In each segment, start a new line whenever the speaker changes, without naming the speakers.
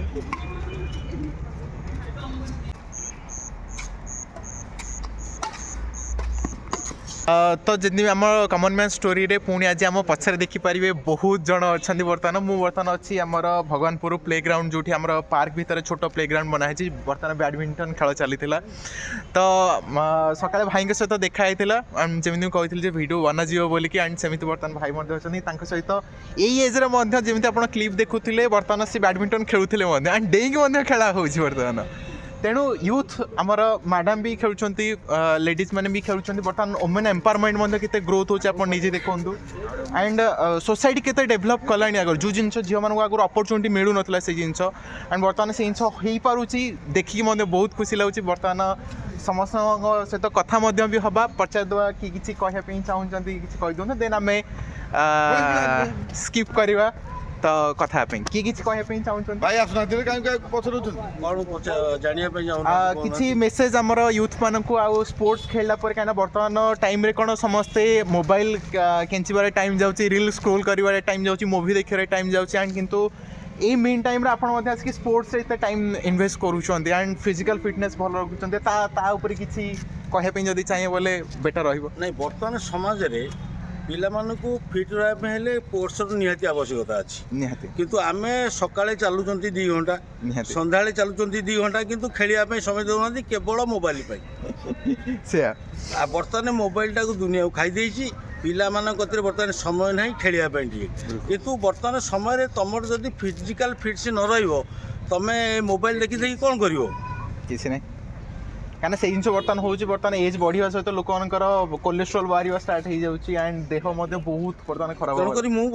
तो जमी आम कमन मैन स्टोरी रे पुणी आज आम पछरे देखिपारे बहुत जन अच्छा बर्तमान मुझे बर्तमान अच्छी आमर भगवानपुर प्ले ग्राउंड जो आम पार्क भितर छोट प्ले ग्राउंड बनाई बर्तमान बैडमिंटन खेल चली तो सका भाई सहित देखाई जमी कहती भिडियो बनाजी बोलिकी एंड सेमती बर्तमान भाई अच्छा सहित यही एज्रे जमी आप क्लीप देखुले बर्तमान से बैडमिंटन खेलुले एंड डेईकी खेला हो बर्तमान तेणु यूथ आमर मैडम भी खेलुंट लेडीज मैंने भी खेलुंट बर्तमान वुमेन एम्पावरमेंट के ग्रोथ हो निजे देखु एंड सोसाइटी के डेभलप कला आगर जो जिन झील मानक आगे अपरचुनिटी मिलू ना से जिन एंड बर्तमान से जिन हो पार्टी देखिए बहुत खुशी लगुच बर्तमान समस्त सहित कथा भी हवा पचारदे कि किसी कहवाई चाहूँगी किसी कहीदे देन आम स्किप करवा तो कथा किए कहवाई चाहूँ किसी मेसेज आमर यूथ मानक आउ स्पोर्ट्स खेलला पर कहीं बर्तमान टाइम रे कौन समस्ते मोबाइल केंचिबार टाइम जाऊँगी रील स्क्रोल कर टाइम जाऊँगी मूवी देखिए टाइम जाऊँगी एंड किंतु ये मेन टाइम रे आपण आसिक स्पोर्ट्स रे टाइम इन्वेस्ट करूछन एंड फिजिकल फिटनेस भल रखुछन ता ऊपर किसी कहवाई जदि चाहिए बोले बेटर रहिबो
नहीं बर्तमान समाज रे पिला मानकु फिट रहा हेले स्पोर्ट्स निहाती आवश्यकता अच्छी
निहाती
किंतु आमे सकाळे चालुचंती 2 घंटा
निहाती
संध्याळे चालुचंती 2 घंटा किंतु खेलिया पे समय देउनाती केवल मोबाइल पे
से
आ बर्तमान मोबाइल टाको दुनिया को खाई देछि पिला मान कतरे बर्तमान समय नहीं खेलिया पे किंतु बर्तमान समय रे तमर जदी फिजिकल फिट से न रहिबो तमे मोबाइल देखि देखि कोन करिवो
किसी नहीं कहीं से जिन बर्तमान हो बर्तमान एज बढ़िया सहित लोक कोलेस्ट्रोल बाहर स्टार्ट हो जाऊँगी एंड देह बहुत बर्तमान खराब
तेणुक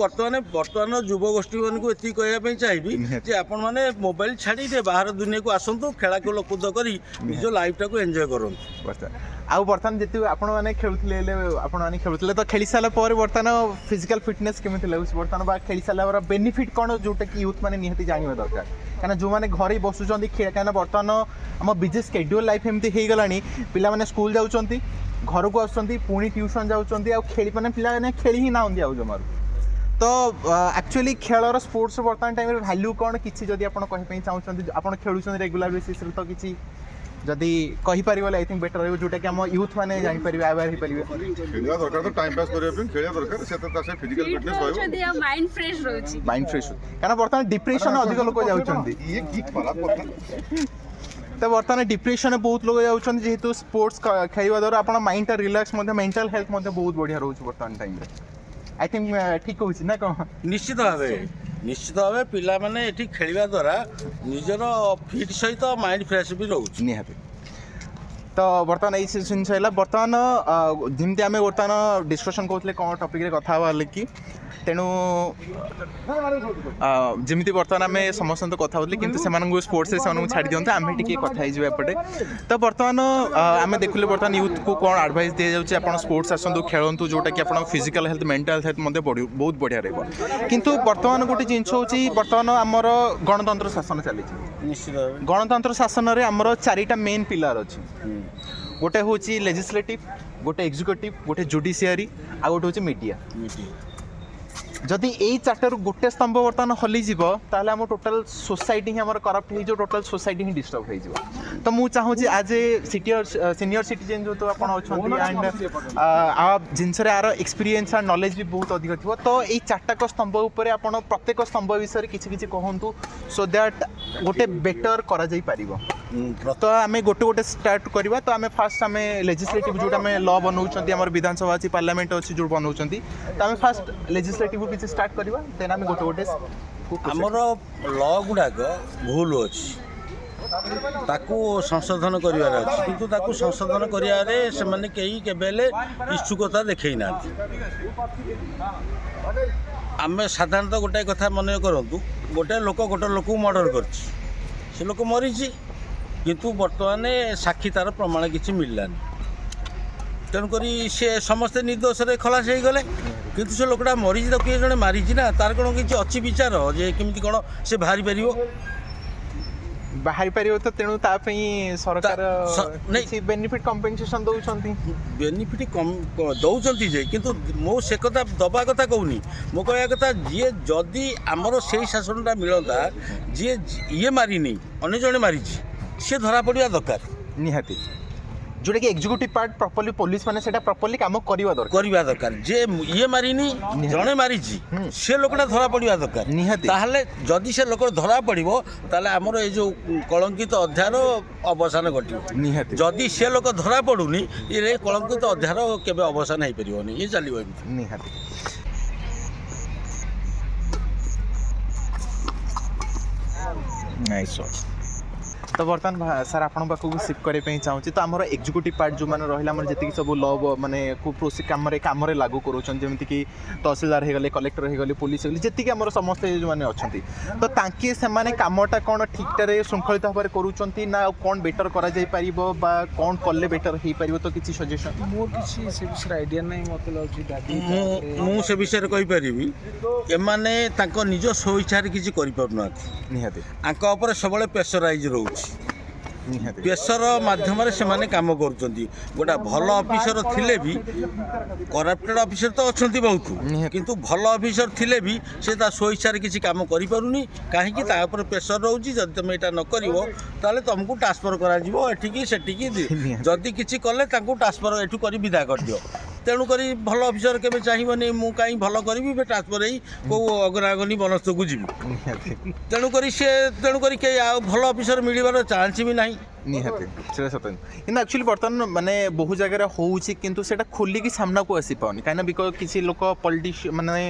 बर्तमान युवगोष्ठी मानक ये कहवाई चाहिए जे आपण मैंने मोबाइल छाड़ी बाहर दुनिया को आसतु खेला कूद कर निज लाइफ टाक एंजॉय करूँ
आउ बर्तमान जी आपने खेलुले तो खेली सारा बर्तमान फिजिकल फिटनेस केमी लगुच बर्तमान खेली सारा बेनिफिट कौन जोटा कि यूथ मैंने निहाती जानवा दरकार कहीं जो मैंने घर बसुँच कहीं बर्तमान आम बिजी स्केड्यूल लाइफ एमती हो गला पिला माने स्कूल जाऊँच घर को आसुँच पुणी ट्यूशन जाऊँच खेली मैंने पिला खेली ही ना आउ जमार तो एक्चुअली खेलर स्पोर्ट्स बर्तमान टाइम वैल्यू कौन किसी जदि आप कहवाई चाहूँगी आप खेलुं रेगुलर बेसिस तो किसी जदि कहीपर बोले आई थिंक बेटर रही जोटा कि आम यूथ मैंने जापर अवेयर हो
खेलवा दरकार तो टाइम पास करबा पे खेलवा दरकार से तो से फिजिकल फिटनेस रहबो
माइंड फ्रेश रहउची कारण बर्तमान डिप्रेशन अधिक लोक जाउछंती
ये की खराब कथा
तो बर्तमान डिप्रेशन बहुत लोग जाउछंती जेहेतु स्पोर्ट्स खेलवा द्वारा अपन माइंड टा रिलैक्स मेंटल हेल्थ बहुत बढ़िया रहउची बर्तमान टाइम रे आई थिंक ठीक होउची ना कौन
निश्चित भाव पिला माने एठी खेलिबा द्वारा निजर फिट सहित माइंड फ्रेश भी रहउची
निहाती तो बर्तमान यही जिन है बर्तमान जमी आम बर्तमान डिस्कसन कौन कौन टपिक कथा कि तेणु जमी बर्तमान आम समस्त तो कथा होती कि स्पोर्ट्स से छाड़ी दिखाते आम टे कथा एपटे तो बर्तमान आम देखुले बर्तमान यूथ को कौन एडवाइस दि जाऊँगी आप स्पोर्ट्स आसतु खेलतु जोटा कि आप फिजिकल हेल्थ मेंटल हेल्थ बहुत बढ़िया रहा किंतु बर्तमान गोटे जिन हूँ बर्तमान आमर गणतंत्र शासन चली
निश्चित
गणतंत्र शासन में आमर 4टा मेन पिलर अच्छी गोटे हूँ लेजिस्लेटिव गोटे एग्जीक्यूटिव गोटे जुडिशियरी आ गोटे हूँ मीडिया जदि यही 4टारू गोटे स्तंभ बर्तमान हलीज ताल आम टोटाल सोसाइटी ही करप्ट हो टोटाल सोसाइटी ही डिस्टर्ब हो तो मुझे चाहूँगी आज ए सीनियर सिटीजन जो तो आप एंड आप जिनस यार एक्सपीरियंस एंड नॉलेज भी बहुत अधिक थी तो यही 4टाक स्तंभ उपर आप प्रत्येक स्तंभ विषय किसी कहतु सो दैट गोटे बेटर करा जाई पारिबो तो आम गोटे गोटे स्टार्ट करवा तो आम फास्ट आम लेजिस्लेटिव जो लॉ बनाऊँ आम विधानसभा अच्छी पार्लियामेंट अच्छी जो बनाऊँ तो आम फास्ट लेजिस्लेटिव किसी स्टार्ट करवा देन आम गोटे गोटे
आमर लॉ गुड़ाक भूल अच्छी ताकू संशोधन करिवार अछि किंतु ताकू संशोधन करियारे से माने केही केबेले इच्छुकता देखै ना आमे साधारणतः गोटे कथा मन करंतु गोटे लोक मर्डर करछि से लोक मरिछि किंतु वर्तमान साक्षी तार प्रमाण किसी मिललानी तेणुक सी समस्ते निर्दोष खलास हो गले किंतु से लोकटा मरीज तो किए जड़े मारी ना तार कौन किसी अच्छी विचार जे केमी कौन से बाहरी पार
ବାହାରି ପାରିବ ତ ତେଣୁ ତା ପାଇଁ ସରକାର
ନାଇଁ।
କିଛି ବେନିଫିଟ୍ କମ୍ପେନସେସନ୍ ଦେଉଛନ୍ତି।
ବେନିଫିଟ୍ ଦେଉଛନ୍ତି ଯେ କିନ୍ତୁ ମୁଁ ସେ କଥା ଦେବା କଥା କହୁନି। ମୁଁ କହିବା କଥା ଯିଏ ଯଦି ଆମର ସେଇ ଶାସନଟା ମିଳନ୍ତା ଯିଏ ଇଏ ମାରିନି ଅନ୍ୟ ଜଣେ ମାରିଛି ସିଏ ଧରା ପଡ଼ିବା ଦରକାର
ନିହାତି ଯୋଉଟାକି ଏକ୍ଜିକ୍ୟୁଟିଭ୍ ପାର୍ଟ ପ୍ରପରଲି ପୋଲିସ ମାନେ ସେଇଟା ପ୍ରପରଲି କାମ କରିବା ଦରକାର।
ଯେ ଇଏ ମାରିନି ଜଣେ ମାରିଛି ସେ ଲୋକଟା ଧରା ପଡ଼ିବା ଦରକାର
ନିହାତି।
ତାହେଲେ ଯଦି ସେ ଲୋକ ଧରା ପଡ଼ିବ ତାହେଲେ ଆମର ଏଇ ଯେଉଁ କଳଙ୍କିତ ଅଧ୍ୟାୟର ଅବସାନ ଘଟିବ।
ନିହାତି
ଯଦି ସେ ଲୋକ ଧରା ପଡ଼ୁନି ଏ କଳଙ୍କିତ ଅଧ୍ୟାୟର କେବେ ଅବସାନ ହେଇପାରିବନି, ଇଏ ଚାଲିବ ଏମିତି।
ନିହାତି ନାଇସ୍। तो बर्तमान सर आपण पाखक सिफ्ट करने चाहूँगी तो आम एक्जिक्यूटिव पार्ट जो मैंने रहा आम जी सब ल मानने कम लागू करमती कि तहसिलदार हो गले कलेक्टर हो गले पुलिस हो गले जी आम समस्ते जो मैंने अच्छा तो ताकि से कमटा कौन ठिकटार श्रृंखलित भाव में ना कौन बेटर कर कौन कले बेटर हो पार तो किसी सजेशन
मोर आइडिया नहीं मत
मु से विषय कहीपरि एमाने निज स्वेच्छार किसी कर निहाती सब प्रेसराइज रोच प्रेसर माध्यम से माने काम करुँच गोटा भल ऑफिसर थिले भी करप्टेड ऑफिसर तो अच्छा बहुत किंतु भल ऑफिसर थिले भी से स्वेच्छार किसी काम करें कहीं प्रेसर रोचे जब तुम यहाँ न कर तुमको ट्रांसफर कर जदि किसी कले ट्रांसफर एठू कर विदा कर दियो तेणुक भल ऑफिसर के चाहिए मु कहीं भल करी ट्रांसफर हो अगनागनी बनस्थ को जी तेणुक भल ऑफिसर मिलवार चांस भी ना
निहाती से सत कि एक्चुअली बर्तमान माने बहु जगह होउछि किंतु सेटा खोलिकी सामना को आसी पाउनी काइना बिकॉज किसी लोक पॉलिटिशियन माने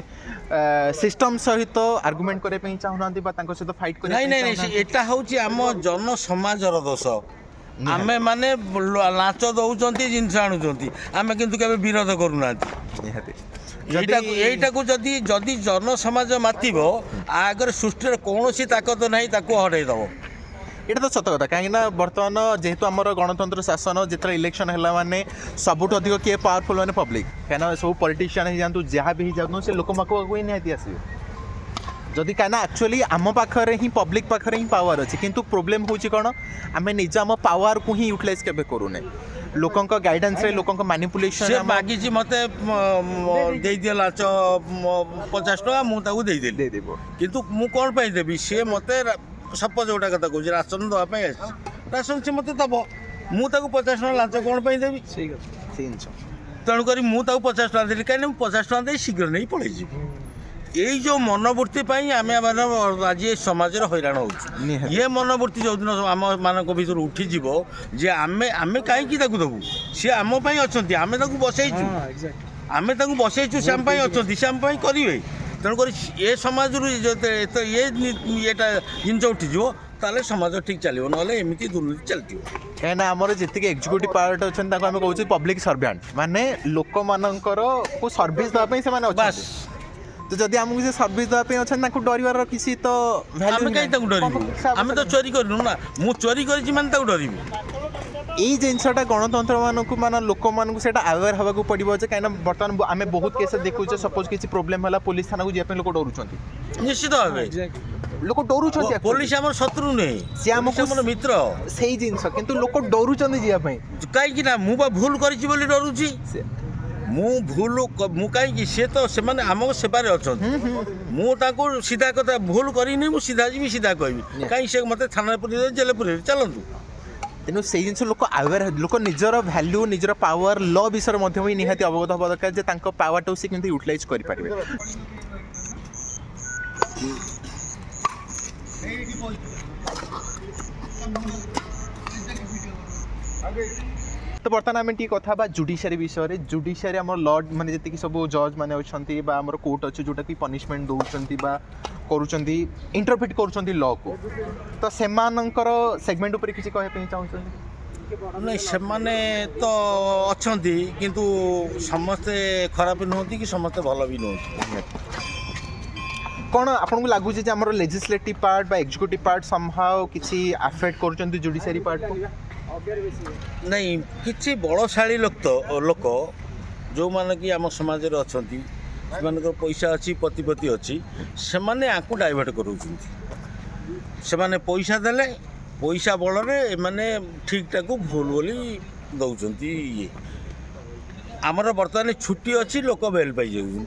सिस्टम सहित आर्गुमेंट करे पई चाहुनांती बा तांको सहित फाइट करे
नहीं नहीं नहीं एटा होउछि हम जन समाजर दोष आमे माने लाच दउचंती जिनस आणुचंती आमे किंतु केबे विरोध करूनांती
निहाती
एटा को जदि जदि जन समाज मातिबो आगर सृष्टि कोनोसी ताकत नाही ताको हरै दबो
এটা তো সত কথা কাହିଁକି ନା ବର୍ତ୍ତମାନ ଯେହେତୁ ଆମର ଗଣତନ୍ତ୍ର ଶାସନ ଯେତେବେଳେ ଇଲେକ୍ସନ୍ ହେଲା ମାନେ ସବୁଠୁ ଅଧିକ କିଏ ପାୱାରଫୁଲ୍ ମାନେ ପବ୍ଲିକ୍ କାହିଁକିନା ସବୁ ପଲିଟିସିଆନ୍ ହେଇଯାଆନ୍ତୁ ଯାହା ବି ହେଇଯାଆନ୍ତୁ ସେ ଲୋକ ପାଖକୁ ହିଁ ନିହାତି ଆସିବେ ଯଦି କାହିଁକିନା ଆକ୍ଚୁଆଲି ଆମ ପାଖରେ ହିଁ ପବ୍ଲିକ୍ ପାଖରେ ହିଁ ପାୱାର ଅଛି କିନ୍ତୁ ପ୍ରୋବ୍ଲେମ୍ ହେଉଛି କ'ଣ ଆମେ ନିଜ ଆମ ପାୱାରକୁ ହିଁ ୟୁଟିଲାଇଜ୍ କେବେ କରୁନେ ଲୋକଙ୍କ ଗାଇଡାନ୍ସରେ ଲୋକଙ୍କ ମ୍ୟାନିପୁଲେସନ୍
ମାଗିଛି ମୋତେ ଦେଇଦିଅ ଲାଞ୍ଚ 50 ଟଙ୍କା ମୁଁ ତାକୁ ଦେଇଦେବ କିନ୍ତୁ ମୁଁ କ'ଣ ପାଇଁ ଦେବି ସିଏ ମୋତେ सपोज गोटा कथा कहूँ राशन देवाई राशन से मत दब मुझे 50 टका लाच कौन देवी तेणुक मुझे 50 टका देली कहीं 50 टका दे शीघ्र नहीं पड़े यही जो मनोवृत्ति आम आज समाज हैरान हो ये मनोवृत्ति जो दिन आम मान भर उठीज जे आम कहीं दबू सी आम अच्छा आम बसईचु आम बसईचु से आम अच्छा से आम करेंगे तेणुक ये समाज ये जिन उठीज ताले समाज ठीक चलो ना एमती दुर्नीति चलती
कहीं आमर जी एक्जिक्यूटिव पार्ट अच्छा आम कहूँ पब्लिक सर्वेंट माने लोक मानकर को सर्विस देवाई से तो जदि आमको से सर्विस देवाई अच्छा डर किसी तो
आम तो चोरी करूँ ना मु चोरी कर डरबी
यही जिनसा गणतंत्र मानक मान लोक मानक से अवेयर हवा पड़ो कहीं बर्तमान आम बहुत केस देखुचे सपोज किसी प्रोब्लेम है पुलिस थाना को जाए लोक डरुंच
निश्चित भाव
लोक डरुंच
पुलिस आम शत्रु नहीं सी आम मित्र
से जिनस किंतु लोक डरुंच
कहीं मु भूल कर डरुची मु भूल मु कहीं सी तो से आम सेवार अच्छा मुझे सीधा कथा भूल करनी मुझे सीधा जी सीधा कहि कहीं से मत थाना पुरी जेल पुरी चलतु
तेणु से जिन लोक अवेयर लोक निजर भैल्यू निजर पावर ल विषय निहाती अवगत हवा दरकार पावर टाक से केमती यूटिलाइज करें तो बर्तमान आम टी कथा जुडिशियरी विषय जुडिशियरी आम लॉर्ड माने जी सब जज माने अच्छी आमर कोर्ट अच्छे जोटा कि पनिशमेंट दौरान करुँच इंटरप्रिट करुँच लॉ को तो सेमानंकर सेगमेंट उपर किसी कहते चाहते
नहीं से माने तो अच्छा किंतु समस्ते खराब नुहति कि समस्ते भल भी नुहति
कौन आपको लगुच आम लेजिस्लेटिव पार्ट बा एक्जिक्यूटिव पार्ट समहाउ किसी अफेक्ट करुँच जुडिशियरी पार्ट को
नहीं किसी बड़शाड़ी लोक जो मान कि आम समाज अच्छा से पैसा अच्छी प्रतिपत्ति अच्छी से डाइवर्ट कर पैसा देले ପଇସା ବଳରେ ଏମାନେ ଠିକ୍ଟାକୁ ଭୁଲ ବୋଲି ଦେଉଛନ୍ତି ଇଏ। ଆମର ବର୍ତ୍ତମାନ ଛୁଟି ଅଛି, ଲୋକ ବେଲ୍ ପାଇଯାଉଛନ୍ତି।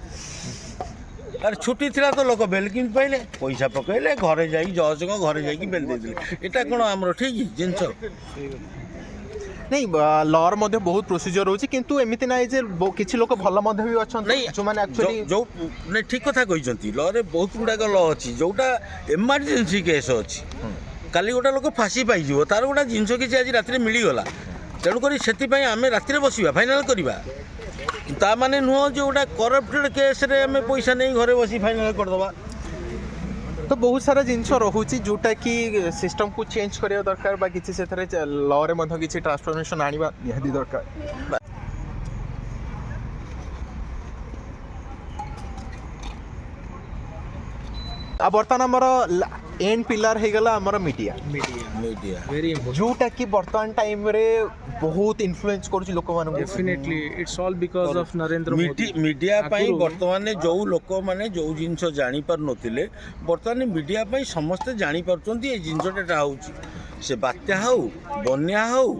ଆରେ ଛୁଟି ଥିଲା ତ ଲୋକ ବେଲ୍ କେମିତି ପାଇଲେ? ପଇସା ପକାଇଲେ, ଘରେ ଯାଇ ଜଜ୍ଙ୍କ ଘରେ ଯାଇକି ବେଲ୍ ଦେଇଦେଲେ। ଏଇଟା କ'ଣ ଆମର ଠିକ୍ ଜିନିଷ?
ନାଇଁ ଲର ମଧ୍ୟ ବହୁତ ପ୍ରୋସିଜର ରହୁଛି, କିନ୍ତୁ ଏମିତି ନାହିଁ ଯେ କିଛି ଲୋକ ଭଲ ମଧ୍ୟ ବି ଅଛନ୍ତି ଯେଉଁମାନେ ଆକ୍ଚୁଆଲି
ଯେଉଁ ନାଇଁ ଠିକ୍ କଥା କହିଛନ୍ତି। ଲରେ ବହୁତ ଗୁଡ଼ାକ ଲ ଅଛି, ଯେଉଁଟା ଏମର୍ଜେନ୍ସି କେସ୍ ଅଛି। କାଲି ଗୋଟେ ଲୋକ ଫାଶୀ ପାଇଯିବ, ତାର ଗୋଟେ ଜିନିଷ କିଛି ଆଜି ରାତିରେ ମିଳିଗଲା, ତେଣୁକରି ସେଥିପାଇଁ ଆମେ ରାତିରେ ବସିବା, ଫାଇନାଲ୍ କରିବା। ତା ମାନେ ନୁହଁ ଯେ ଗୋଟେ କରପ୍ଟେଡ୍ କେସ୍ରେ ଆମେ ପଇସା ନେଇ ଘରେ ବସି ଫାଇନାଲ୍ କରିଦେବା।
ତ ବହୁତ ସାରା ଜିନିଷ ରହୁଛି ଯେଉଁଟାକି ସିଷ୍ଟମକୁ ଚେଞ୍ଜ କରିବା ଦରକାର, ବା କିଛି ସେଥିରେ ଲରେ ମଧ୍ୟ କିଛି ଟ୍ରାନ୍ସଫର୍ମେସନ୍ ଆଣିବା ନିହାତି ଦରକାର। ଆଉ ବର୍ତ୍ତମାନ ଆମର ଏଣ୍ଡ ପିଲାର ହେଇଗଲା ଆମର ମିଡ଼ିଆ,
ମିଡ଼ିଆ
very important.
ଯେଉଁଟାକି ବର୍ତ୍ତମାନ ଟାଇମ୍ରେ ବହୁତ ଇନଫ୍ଲୁଏନ୍ସ କରୁଛି ଲୋକମାନଙ୍କୁ।
Definitely, it's all because of Narendra Modi.
Media ପାଇଁ
ଆଗରୁ-
ବର୍ତ୍ତମାନ ଯେଉଁ ଲୋକମାନେ ଯେଉଁ ଜିନିଷ ଜାଣିପାରୁନଥିଲେ, ବର୍ତ୍ତମାନ ମିଡ଼ିଆ ପାଇଁ ସମସ୍ତେ ଜାଣିପାରୁଛନ୍ତି ଏ ଜିନିଷଟା ହେଉଛି। ସେ ବାତ୍ୟା ହେଉ, ବନ୍ୟା ହେଉ,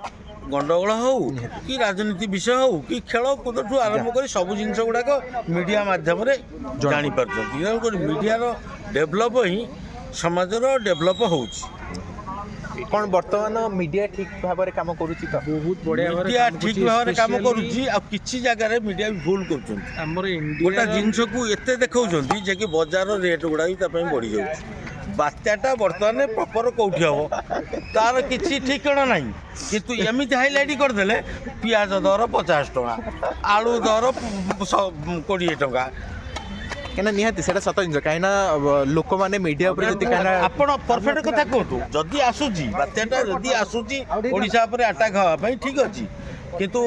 ଗଣ୍ଡଗୋଳ ହେଉ, କି ରାଜନୀତି ବିଷୟ ହେଉ, କି ଖେଳକୁଦଠୁ ଆରମ୍ଭ କରି ସବୁ ଜିନିଷ ଗୁଡ଼ାକ ମିଡ଼ିଆ ମାଧ୍ୟମରେ ଜାଣିପାରୁଛନ୍ତି। ତେଣୁକରି ମିଡ଼ିଆର ଡେଭଲପ୍ ହିଁ ସମାଜର ଡେଭଲପ୍ ହେଉଛି।
କ'ଣ ବର୍ତ୍ତମାନ ମିଡ଼ିଆ ଠିକ୍ ଭାବରେ କାମ କରୁଛି ତ?
ବହୁତ ବଢିଆ ଭାବରେ
ମିଡ଼ିଆ
କାମ
ଠିକ୍
କରୁଛି,
ଭାବରେ କାମ
especially
କରୁଛି, ଆଉ କିଛି ଜାଗାରେ ମିଡ଼ିଆ ବି ଭୁଲ କରୁଛନ୍ତି।
ଆମର
ଗୋଟେ
ଇଣ୍ଡିଆ
ଜିନିଷକୁ ଏତେ ଦେଖାଉଛନ୍ତି ଯେ କି ବଜାର ରେଟ୍ ଗୁଡ଼ା ବି ତା ପାଇଁ ବଢ଼ିଯାଉଛି। ବାତ୍ୟାଟା ବର୍ତ୍ତମାନ ପ୍ରପର କେଉଁଠି ହେବ ତାର କିଛି ଠିକଣା ନାହିଁ, କିନ୍ତୁ ଏମିତି ହାଇଲାଇଟ୍ କରିଦେଲେ ପିଆଜ ଦର 50 ଟଙ୍କା, ଆଳୁ ଦର 20 ଟଙ୍କା।
କାହିଁକିନା ନିହାତି ସେଇଟା ସତ ଜିନିଷ, କାହିଁକିନା ଲୋକମାନେ ମିଡ଼ିଆ ଉପରେ ଯଦି
ଆପଣ ପରଫେକ୍ଟ କଥା କୁହନ୍ତୁ। ଯଦି ଆସୁଛି ବାତ୍ୟାଟା, ଯଦି ଆସୁଛି ଓଡ଼ିଶା ଉପରେ ଆଟାକ୍ ହେବା ପାଇଁ, ଠିକ୍ ଅଛି, କିନ୍ତୁ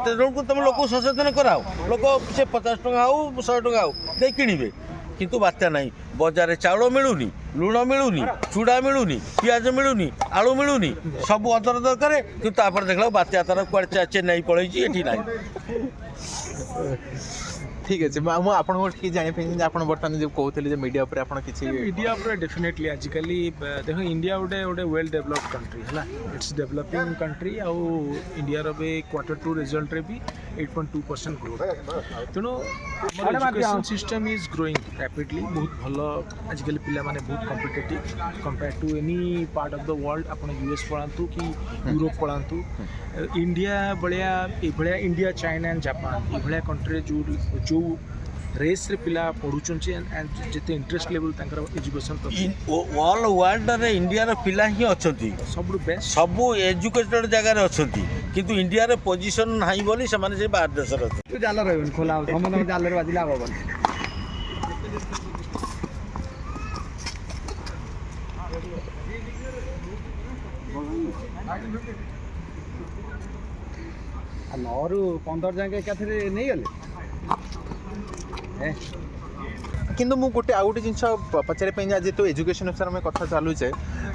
ତେଣୁ ତୁମେ ଲୋକକୁ ସଚେତନ କରାଅ। ଲୋକ ସେ 50 ଟଙ୍କା ହେଉ 100 ଟଙ୍କା ହେଉ ଦେଇ କିଣିବେ, କିନ୍ତୁ ବାତ୍ୟା ନାହିଁ। ବଜାରରେ ଚାଉଳ ମିଳୁନି, ଲୁଣ ମିଳୁନି, ଚୁଡ଼ା ମିଳୁନି, ପିଆଜ ମିଳୁନି, ଆଳୁ ମିଳୁନି, ସବୁ ଅଦର ଦରକାର, କିନ୍ତୁ ତାପରେ ଦେଖିଲା ବାତ୍ୟା ତାର କୁଆଡ଼େ ଚେନ୍ନାଇ ପଳେଇଛି, ଏଠି ନାହିଁ।
ଠିକ୍ ଅଛି। ମୁଁ ଆପଣଙ୍କୁ ଟିକେ ଜାଣିପାରିବି ଯେ ଆପଣ ବର୍ତ୍ତମାନ ଯେଉଁ କହୁଥିଲେ ଯେ ମିଡ଼ିଆ ଉପରେ ଆପଣ କିଛି
ମିଡ଼ିଆ ଉପରେ ଡେଫିନେଟଲି ଆଜିକାଲି ଦେଖ ଇଣ୍ଡିଆ ଗୋଟେ ୱେଲ୍ ଡେଭଲପ୍ କଣ୍ଟ୍ରି ହେଲା, ଇଟ୍ସ ଡେଭଲପିଂ କଣ୍ଟ୍ରି। ଆଉ ଇଣ୍ଡିଆର ବି Q2 ରେଜଲ୍ଟରେ ବି 8.2% ଗ୍ରୋଥ୍। ତେଣୁ ଆମର education system is growing rapidly, ବହୁତ ଭଲ। ଆଜିକାଲି ପିଲାମାନେ ବହୁତ competitive compare to any part of the world. ଆପଣ US ପଳାନ୍ତୁ କି ୟୁରୋପ ପଳାନ୍ତୁ, ଇଣ୍ଡିଆ ଭଳିଆ ଏଇଭଳିଆ ଇଣ୍ଡିଆ, ଚାଇନା ଆଣ୍ଡ ଜାପାନ ଏଇଭଳିଆ କଣ୍ଟ୍ରିରେ ଯେଉଁ ରେସ୍ରେ ପିଲା ପଢ଼ୁଛନ୍ତି ଯେତେ ଇଣ୍ଟରେଷ୍ଟ ଲେଭେଲ୍ ତାଙ୍କର ଏଜୁକେସନ୍ ପ୍ରତି
ଅଲ୍ ୱାର୍ଲଡରେ ଇଣ୍ଡିଆର ପିଲା ହିଁ ଅଛନ୍ତି,
ସବୁଠୁ ବେଷ୍ଟ।
ସବୁ ଏଜୁକେଟେଡ୍ ଜାଗାରେ ଅଛନ୍ତି, କିନ୍ତୁ ଇଣ୍ଡିଆରେ ପୋଜିସନ୍ ନାହିଁ ବୋଲି ସେମାନେ ସେ ବାହାର ଦେଶରେ ଅଛନ୍ତି।
ଜାଲ ରହିବନି, ଖୋଲା ହବ, ସମସ୍ତଙ୍କ ଜାଲରେ ବାଜିଲେ ଲାଭ ହବନି। ଆଉ 9ରୁ 15 ଯାକେ ଏକାଥରେ ନେଇଗଲେ।
କିନ୍ତୁ ମୁଁ ଆଉ ଗୋଟେ ଜିନିଷ ପଚାରିବା ପାଇଁ ଯେହେତୁ ଏଜୁକେସନ୍ ବିଷୟରେ ଆମେ କଥା ଚାଲୁଛେ,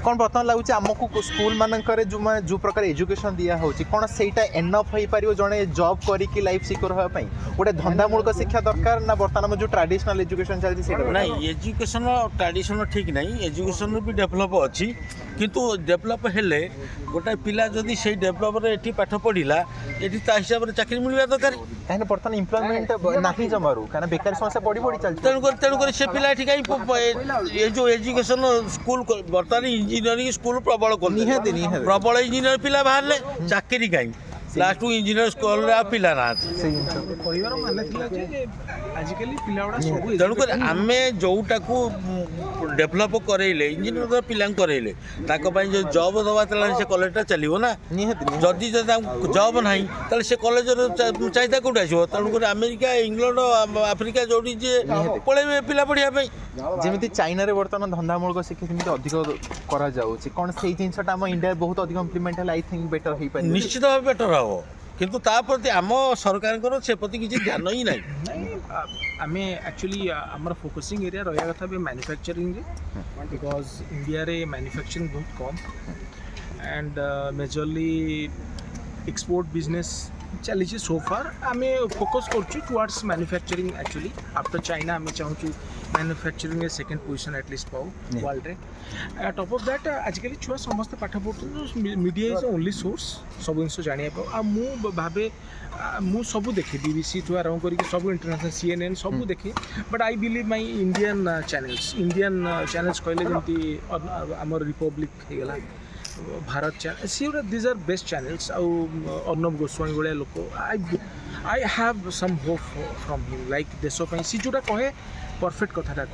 କ'ଣ ବର୍ତ୍ତମାନ ଲାଗୁଛି ଆମକୁ ସ୍କୁଲମାନଙ୍କରେ ଯେଉଁ ପ୍ରକାର ଏଜୁକେସନ୍ ଦିଆହେଉଛି, କ'ଣ ସେଇଟା ଏନଫ୍ ହେଇପାରିବ ଜଣେ ଜବ୍ କରିକି ଲାଇଫ୍ ସିକ୍ୟୁର୍ ହେବା ପାଇଁ? ଗୋଟେ ଧନ୍ଦାମୂଳକ ଶିକ୍ଷା ଦରକାର ନା ବର୍ତ୍ତମାନ ଯେଉଁ ଟ୍ରାଡିସନାଲ୍ ଏଜୁକେସନ୍ ଚାଲିଛି ସେଇଟା?
ନାଇଁ, ଏଜୁକେସନ୍ ଟ୍ରାଡ଼ିସନ୍ ଠିକ୍ ନାହିଁ, ଏଜୁକେସନ୍ ବି ଡେଭଲପ୍ ଅଛି, କିନ୍ତୁ ଡେଭଲପ୍ ହେଲେ ଗୋଟାଏ ପିଲା ଯଦି ସେଇ ଡେଭଲପ୍ରେ ଏଠି ପାଠ ପଢ଼ିଲା, ଏଠି ତା ହିସାବରେ ଚାକିରି ମିଳିବା ଦରକାର।
କାହିଁକିନା ବର୍ତ୍ତମାନ ଏମ୍ପ୍ଲୟମେଣ୍ଟ ନାହିଁ ଜମାରୁ, କାରଣ ବେକାରୀ ସମସ୍ୟା ବଢ଼ି ଚାଲିଛି।
ତେଣୁକରି ସେ ପିଲା ଏଠି କାହିଁ ଏ ଯେଉଁ ଏଜୁକେସନ୍ ସ୍କୁଲ, ବର୍ତ୍ତମାନ ଇଞ୍ଜିନିୟରିଂ ସ୍କୁଲ ପ୍ରବଳ
ନିହାତି
ପ୍ରବଳ ଇଞ୍ଜିନିୟର ପିଲା ବାହାରିଲେ, ଚାକିରି କାହିଁ? ଲାଷ୍ଟକୁ ଇଞ୍ଜିନିୟର ସ୍କୁଲରେ ଆଉ ପିଲା ନାହାନ୍ତି।
ସେଇ ଜିନିଷ
କହିବାର ମାନେ ଥିଲା ଯେ ଆଜିକାଲି ପିଲାଗୁଡ଼ା ସବୁ
ତେଣୁକରି ଆମେ ଯେଉଁଟାକୁ ଡେଭଲପ୍ କରେଇଲେ, ଇଞ୍ଜିନିୟର ପିଲାଙ୍କୁ କରେଇଲେ, ତାଙ୍କ ପାଇଁ ଯେଉଁ ଜବ୍ ଦେବା ତାହେଲେ ସେ କଲେଜଟା ଚାଲିବ ନା।
ନିହାତି
ଯଦି ତାଙ୍କୁ ଜବ୍ ନାହିଁ ତାହେଲେ ସେ କଲେଜର ଚାହିଦା କେଉଁଠି ଆସିବ? ତେଣୁକରି ଆମେରିକା, ଇଂଲଣ୍ଡ, ଆଫ୍ରିକା ଯେଉଁଠି ଯିଏ ପଳେଇବେ ପିଲା ପଢ଼ିବା ପାଇଁ।
ଯେମିତି ଚାଇନାରେ ବର୍ତ୍ତମାନ ଧନ୍ଦାମୂଳକ ଶିକ୍ଷା ଯେମିତି ଅଧିକ କରାଯାଉଛି, କ'ଣ ସେଇ ଜିନିଷଟା ଆମ ଇଣ୍ଡିଆରେ ବହୁତ ଅଧିକ ଇମ୍ପ୍ଲିମେଣ୍ଟ ହେଲେ ଆଇ ଥିଙ୍କ ବେଟର୍ ହେଇପାରିବ?
ନିଶ୍ଚିତ ଭାବେ ବେଟର୍ ହେବ, କିନ୍ତୁ ତା ପ୍ରତି ଆମ ସରକାରଙ୍କର ସେ ପ୍ରତି କିଛି ଧ୍ୟାନ ହିଁ ନାହିଁ।
ଆମେ ଆକ୍ଚୁଆଲି ଆମର ଫୋକସିଂ ଏରିଆ ରହିବା କଥା ବି ମ୍ୟାନୁଫ୍ୟାକ୍ଚରିଂରେ, ବିକଜ୍ ଇଣ୍ଡିଆରେ ମ୍ୟାନୁଫ୍ୟାକ୍ଚରିଂ ବହୁତ କମ୍ ଆଣ୍ଡ ମେଜରଲି ଏକ୍ସପୋର୍ଟ ବିଜନେସ୍ ଚାଲିଛି। ସୋ ଫାର୍ ଆମେ ଫୋକସ୍ କରୁଛୁ towards manufacturing. Actually after China ଆମେ ଚାହୁଁଛୁ manufacturing A second position at least पाऊ वर्ल्ड रे टॉप ऑफ दैट आजिकली छुआ समस्त पाठ पढ़ुछन मीडिया इज ओनली सोर्स सब जिन जानिया पाऊ आ मु भाबे मु सब देखे बीबीसी ठू आरंभ करके सब इंटरनेशनल CNN सब देखे but I believe my Indian channels कहले जमती आमर रिपब्लिक हे गला भारत चैनल सी दिज आर बेस्ट चैनल्स आउ अर्णव गोस्वामी भाया लोक I have some hope from him like देश सी जोटा कहे परफेक्ट कथाटा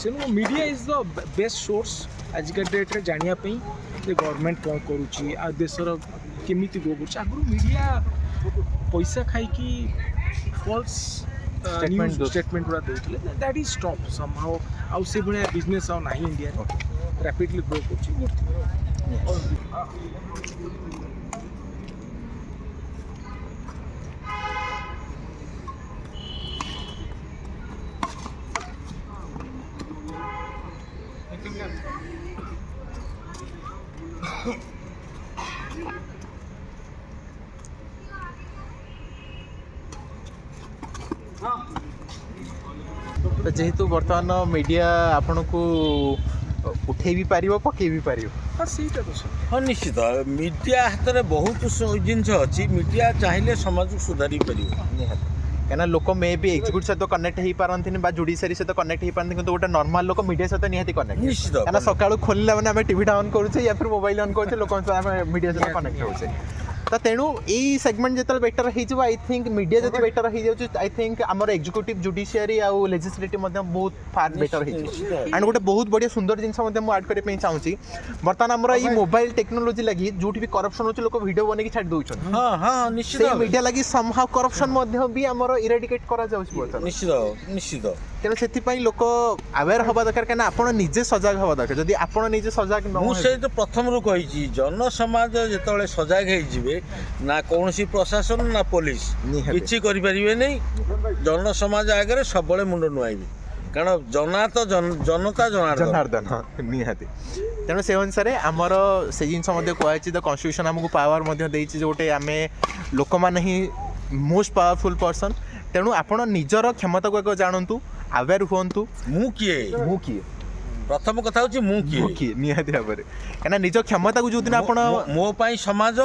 से media is the best source आजिका डेट्रे जानापी गवर्नमेंट कौन करुच्ची आ देशर केमी गो कर आगु मीडिया पैसा खाई फॉल्स स्टेटमेंट गुड़ा देते दैट इज स्टॉप समहाउ आउ से भाया बिजनेस आउ ना इंडिया रैपिडली ग्रो कर
तो जेहेतु बर्तमान मीडिया आपण को उठे भी पारिबो पके भी पारिबो
हाँ सीटा तो सर
हाँ निश्चित मीडिया हाथ में बहुत जिनस अच्छी मीडिया चाहिए समाज को सुधारी पार
कहना लोक मे भी एग्जीक्यूटिव सहित कनेक्ट हो पारती जुडिशियरी सहित कनेक्ट हो पारती गोटे नॉर्मल लोक मीडिया सहित निहाती कनेक्ट
निश्चित
कहना सकाळू खोलला माने आमे टीवी डाउन करूचे या फिर मोबाइल ऑन करूचे लोक मीडिया सहित कनेक्ट होचे तो तेणु यही सेगमेंट जो बेटर हो आई थिंक मीडिया जब बेटर हो जाए आई थिंक आमर एग्जीक्यूटिव जुडिशियरी आउ लेजिस्लेटिव बहुत फार बेटर हो एंड गोटे बहुत बढ़िया सुंदर जिनस आड करने चाहिए बर्तमान आमर ये मोबाइल टेक्नोलोजी लगी जो भी करप्शन होचे लोक वीडियो बनेकी छाड़ दौरान
हाँ हाँ निश्चित
मीडिया लगी समहाउ करप्शन भी आमर इराडिकेट करा जाउछि
निश्चित निश्चित
तेणु से लोक अवेयर हवा दरकार कहीं आप निजे सजग हवा दरकार जदि आप निजे सजग
मुझे तो प्रथम रू कही जन समाज जो सजग हो ना कौन प्रशासन ना पुलिस किसी करें जन समाज आगे सब मुंड नुआबे कारण जना तो जनता
जनार्दन हाँ निहाती तेणु से अनुसार आमर से जिन कहुई द कन्स्टिट्यूशन आमको पावर देती जोटे आम लोक मैंने ही मोस्ट पावरफुल पर्सन तेणु आपण निजर क्षमता को जानतु अवेयर हूँ
मु किए प्रथम कथा हूँ मु किए
निहाती भाव में कहीं निज क्षमता को जो दिन आप
मो पाई समाज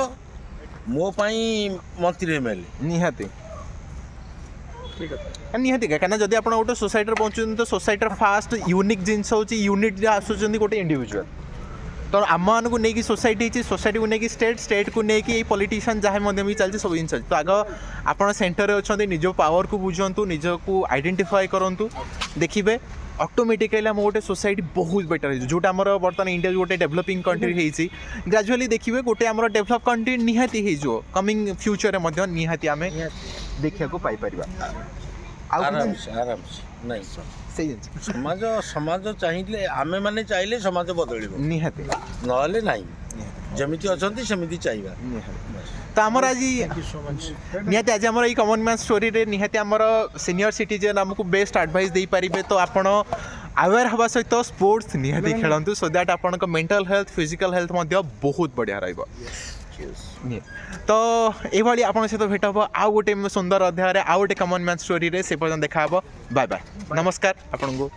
मो पाई मंत्री एमएलए
निहाती निहाती कहीं जब आप गोटे सोसाइटी पहुँचुं तो सोसाइटी फास्ट यूनिक जिनस हूँ यूनिट आसुच्च गोटे इंडिविजुआल तो आम मानक नहीं सोसाइटी सोसाइटी को लेकिन स्टेट को लेकिन पॉलिटिशियन जहाँ भी चलती सब जिन तो आग आप सेंटर में अच्छा निज पावर को बुझंतु निज को आइडेंटिफाई करूँ देखिए ऑटोमेटिकली आम गोटे सोसाइटी बहुत बेटर हो जोटा आम बर्तमान इंडिया गोटे डेवलपिंग कंट्री होती ग्रेजुअली देखिए गोटे आम डेवलप कंट्री निहाती हो कमिंग फ्यूचर में निहाती आम देखा पाई
आराम से नहीं समाज समाज चाहिए आमे माने चाहिए समाज बदल
निहाती
नहले नहीं जमीती अच्छा सेमती चाहिए
तो आमर आज निहाती आज आमर ये कॉमन मैन स्टोरी रे निहाती आमर सीनियर सिटीजन आमको बेस्ट एडवाइस दे पारिबे तो आपण अवेयर हवा सहित स्पोर्ट्स निहाती खेलंतु सो दैट आपण मेंटल हेल्थ फिजिकल हेल्थ बहुत बढ़िया रहिबो तो ये आप सहित भेट हम आउ गोटे सुंदर अध्याय आउ गोटे कॉमन मैन स्टोरी रे से पर्यटन देखा बाय बाय नमस्कार आपन को।